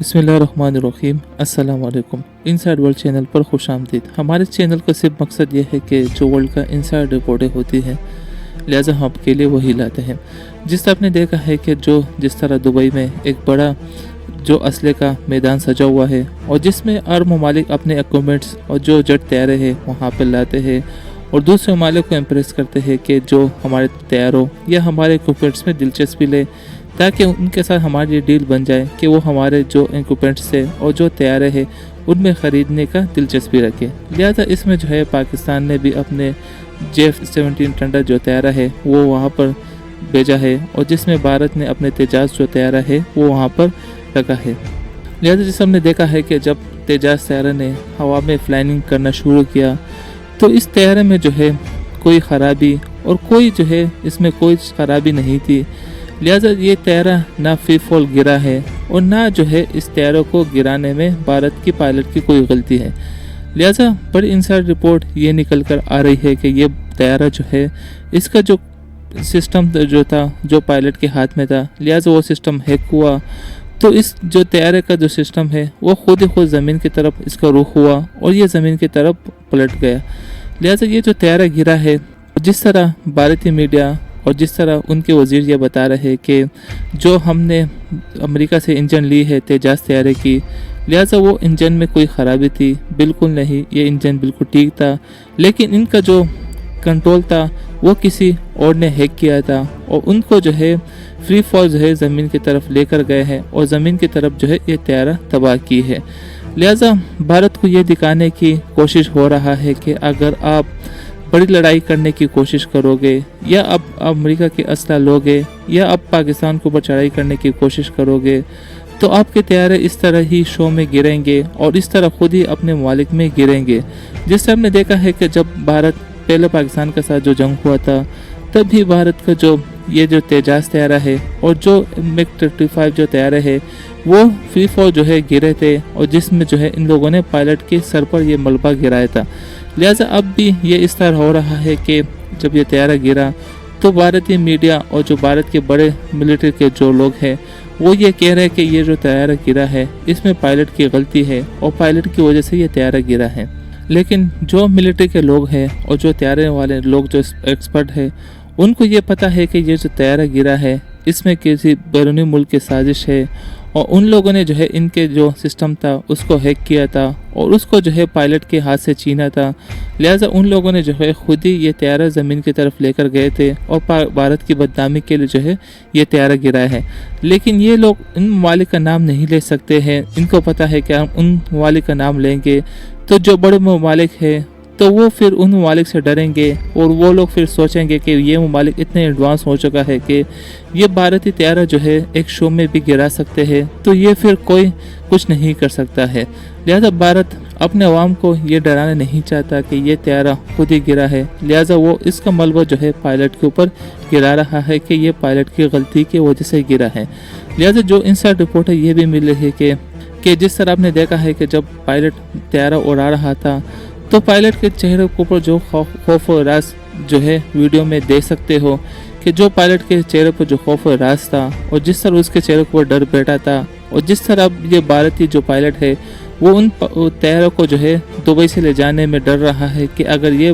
بسم اللہ الرحمن الرحیم۔ السلام علیکم۔ انسائیڈ ورلڈ چینل پر خوش آمدید۔ ہمارے چینل کا صرف مقصد یہ ہے کہ جو ورلڈ کا انسائیڈ رپورٹیں ہوتی ہیں لہٰذا ہم آپ کے لیے وہی لاتے ہیں۔ جس طرح آپ نے دیکھا ہے کہ جس طرح دبئی میں ایک بڑا جو اسلحے کا میدان سجا ہوا ہے اور جس میں عرب ممالک اپنے اکوپمنٹس اور جو جٹ طیارے ہیں وہاں پہ لاتے ہیں اور دوسرے ممالک کو امپریس کرتے ہیں کہ جو ہمارے طیاروں یا ہمارے اکوپمنٹس میں دلچسپی لے تاکہ ان کے ساتھ ہماری یہ ڈیل بن جائے کہ وہ ہمارے جو اکوپمنٹس ہے اور جو طیارے ہیں ان میں خریدنے کا دلچسپی رکھے۔ لہٰذا اس میں جو ہے پاکستان نے بھی اپنے J-17 ٹنڈر جو طیارہ ہے وہ وہاں پر بھیجا ہے اور جس میں بھارت نے اپنے تیجاس جو طیارہ ہے وہ وہاں پر رکھا ہے۔ لہٰذا جس ہم نے دیکھا ہے کہ جب تیجاس طیارہ نے ہوا میں فلائنگ کرنا شروع کیا تو اس طیارے میں جو ہے کوئی خرابی اور کوئی جو ہے اس میں کوئی خرابی نہیں تھی۔ لہٰذا یہ طیارہ نہ فری فال گرا ہے اور نہ جو ہے اس طیاروں کو گرانے میں بھارت کی پائلٹ کی کوئی غلطی ہے۔ لہٰذا بڑی انسائیڈ رپورٹ یہ نکل کر آ رہی ہے کہ یہ طیارہ جو ہے اس کا جو سسٹم جو تھا جو پائلٹ کے ہاتھ میں تھا لہٰذا وہ سسٹم ہیک ہوا تو اس جو طیارے کا جو سسٹم ہے وہ خود زمین کی طرف اس کا رخ ہوا اور یہ زمین کی طرف پلٹ گیا۔ لہٰذا یہ جو طیارہ گرا ہے جس طرح بھارتی میڈیا اور جس طرح ان کے وزیر یہ بتا رہے کہ جو ہم نے امریکہ سے انجن لی ہے تیجاس طیارے کی لہٰذا وہ انجن میں کوئی خرابی تھی، بالکل نہیں، یہ انجن بالکل ٹھیک تھا، لیکن ان کا جو کنٹرول تھا وہ کسی اور نے ہیک کیا تھا اور ان کو جو ہے فری فال جو ہے زمین کی طرف لے کر گئے ہیں اور زمین کی طرف جو ہے یہ طیارہ تباہ کی ہے۔ لہٰذا بھارت کو یہ دکھانے کی کوشش ہو رہا ہے کہ اگر آپ بڑی لڑائی کرنے کی کوشش کرو گے یا اب امریکہ کے اسلحہ لوگے یا اب پاکستان کے اوپر چڑھائی کرنے کی کوشش کرو گے تو آپ کے طیارے اس طرح ہی شو میں گریں گے اور اس طرح خود ہی اپنے ممالک میں گریں گے۔ جس سے ہم نے دیکھا ہے کہ جب بھارت پہلے پاکستان کے ساتھ جو جنگ ہوا تھا تب بھی بھارت کا یہ جو تیجاس طیارہ ہے اور جو MiG-35 جو طیارے ہے وہ فری فال جو ہے گرے تھے اور جس میں جو ہے ان لوگوں نے پائلٹ کے سر پر یہ ملبہ گرایا تھا۔ لہٰذا اب بھی یہ اس طرح ہو رہا ہے کہ جب یہ طیارہ گرا تو بھارتی میڈیا اور جو بھارت کے بڑے ملٹری کے جو لوگ ہیں وہ یہ کہہ رہے ہیں کہ یہ جو طیارہ گرا ہے اس میں پائلٹ کی غلطی ہے اور پائلٹ کی وجہ سے یہ طیارہ گرا ہے۔ لیکن جو ملٹری کے لوگ ہیں اور جو طیارے والے لوگ جو ایکسپرٹ ہیں ان کو یہ پتہ ہے کہ یہ جو طیارہ گرا ہے اس میں کسی بیرونی ملک کی سازش ہے اور ان لوگوں نے جو ہے ان کے جو سسٹم تھا اس کو ہیک کیا تھا اور اس کو جو ہے پائلٹ کے ہاتھ سے چھینا تھا۔ لہٰذا ان لوگوں نے جو ہے خود ہی یہ طیارہ زمین کی طرف لے کر گئے تھے اور بھارت کی بدنامی کے لیے جو ہے یہ طیارہ گرایا ہے۔ لیکن یہ لوگ ان ممالک کا نام نہیں لے سکتے ہیں، ان کو پتہ ہے کہ ہم ان ممالک کا نام لیں گے تو جو بڑے ممالک ہیں تو وہ پھر ان ممالک سے ڈریں گے اور وہ لوگ پھر سوچیں گے کہ یہ ممالک اتنے ایڈوانس ہو چکا ہے کہ یہ بھارتی طیارہ جو ہے ایک شو میں بھی گرا سکتے ہیں تو یہ پھر کوئی کچھ نہیں کر سکتا ہے۔ لہٰذا بھارت اپنے عوام کو یہ ڈرانا نہیں چاہتا کہ یہ طیارہ خود ہی گرا ہے، لہٰذا وہ اس کا ملبہ جو ہے پائلٹ کے اوپر گرا رہا ہے کہ یہ پائلٹ کی غلطی کی وجہ سے گرا ہے۔ لہٰذا جو انسائیڈ رپورٹ ہے یہ بھی مل رہی ہے کہ جس طرح آپ نے دیکھا ہے کہ جب پائلٹ طیارہ اڑا رہا تھا تو پائلٹ کے چہرے کے اوپر جو خوف و راز جو ہے ویڈیو میں دیکھ سکتے ہو کہ جو پائلٹ کے چہرے پر جو خوف و راز تھا اور جس طرح اس کے چہرے کے اوپر ڈر بیٹھا تھا اور جس طرح یہ بھارتی جو پائلٹ ہے وہ ان طیاروں کو جو ہے دبئی سے لے جانے میں ڈر رہا ہے کہ اگر یہ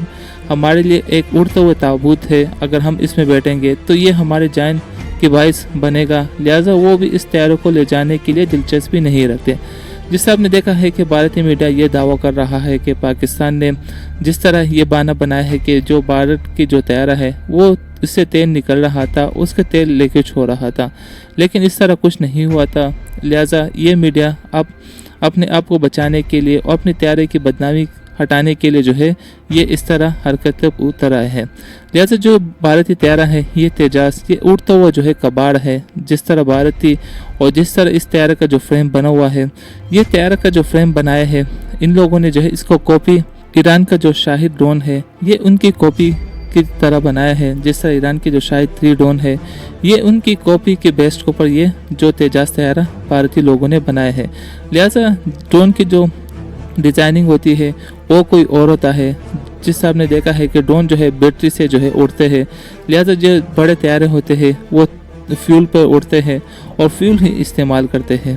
ہمارے لیے ایک اڑتے ہوئے تابوت ہے، اگر ہم اس میں بیٹھیں گے تو یہ ہمارے جان کی باعث بنے گا، لہٰذا وہ بھی اس طیاروں کو لے جانے کے لیے دلچسپی نہیں رکھتے۔ جس سے آپ نے دیکھا ہے کہ بھارتی میڈیا یہ دعویٰ کر رہا ہے کہ پاکستان نے جس طرح یہ بہانہ بنایا ہے کہ جو بھارت کی جو طیارہ ہے وہ اس سے تیل نکل رہا تھا، اس کا تیل لیکیج ہو رہا تھا، لیکن اس طرح کچھ نہیں ہوا تھا۔ لہٰذا یہ میڈیا اب اپنے آپ کو بچانے کے لیے اور اپنے طیارے کی بدنامی ہٹانے کے لیے جو ہے یہ اس طرح حرکت اتر آئے ہیں۔ لہٰذا جو بھارتی طیارہ ہے یہ تیجاس یہ اڑتا ہوا جو ہے کباڑ ہے، جس طرح بھارتی اور جس طرح اس طیارے کا جو فریم بنا ہوا ہے یہ طیارہ کا جو فریم بنایا ہے ان لوگوں نے جو ہے اس کو کاپی ایران کا جو شاہد ڈرون ہے یہ ان کی کاپی کی طرح بنایا ہے، جس طرح ایران کی جو شاہد 3 ڈرون ہے یہ ان کی کاپی کے بیس کے اوپر یہ جو تیجاس طیارہ بھارتی لوگوں نے بنایا ہے۔ لہٰذا ڈرون کی جو ڈیزائننگ ہوتی ہے وہ کوئی اور ہوتا ہے، جس سے آپ نے دیکھا ہے کہ ڈرون جو ہے بیٹری سے جو ہے اڑتے ہیں، لہٰذا جو بڑے طیارے ہوتے ہیں وہ فیول پر اڑتے ہیں اور فیول ہی استعمال کرتے ہیں۔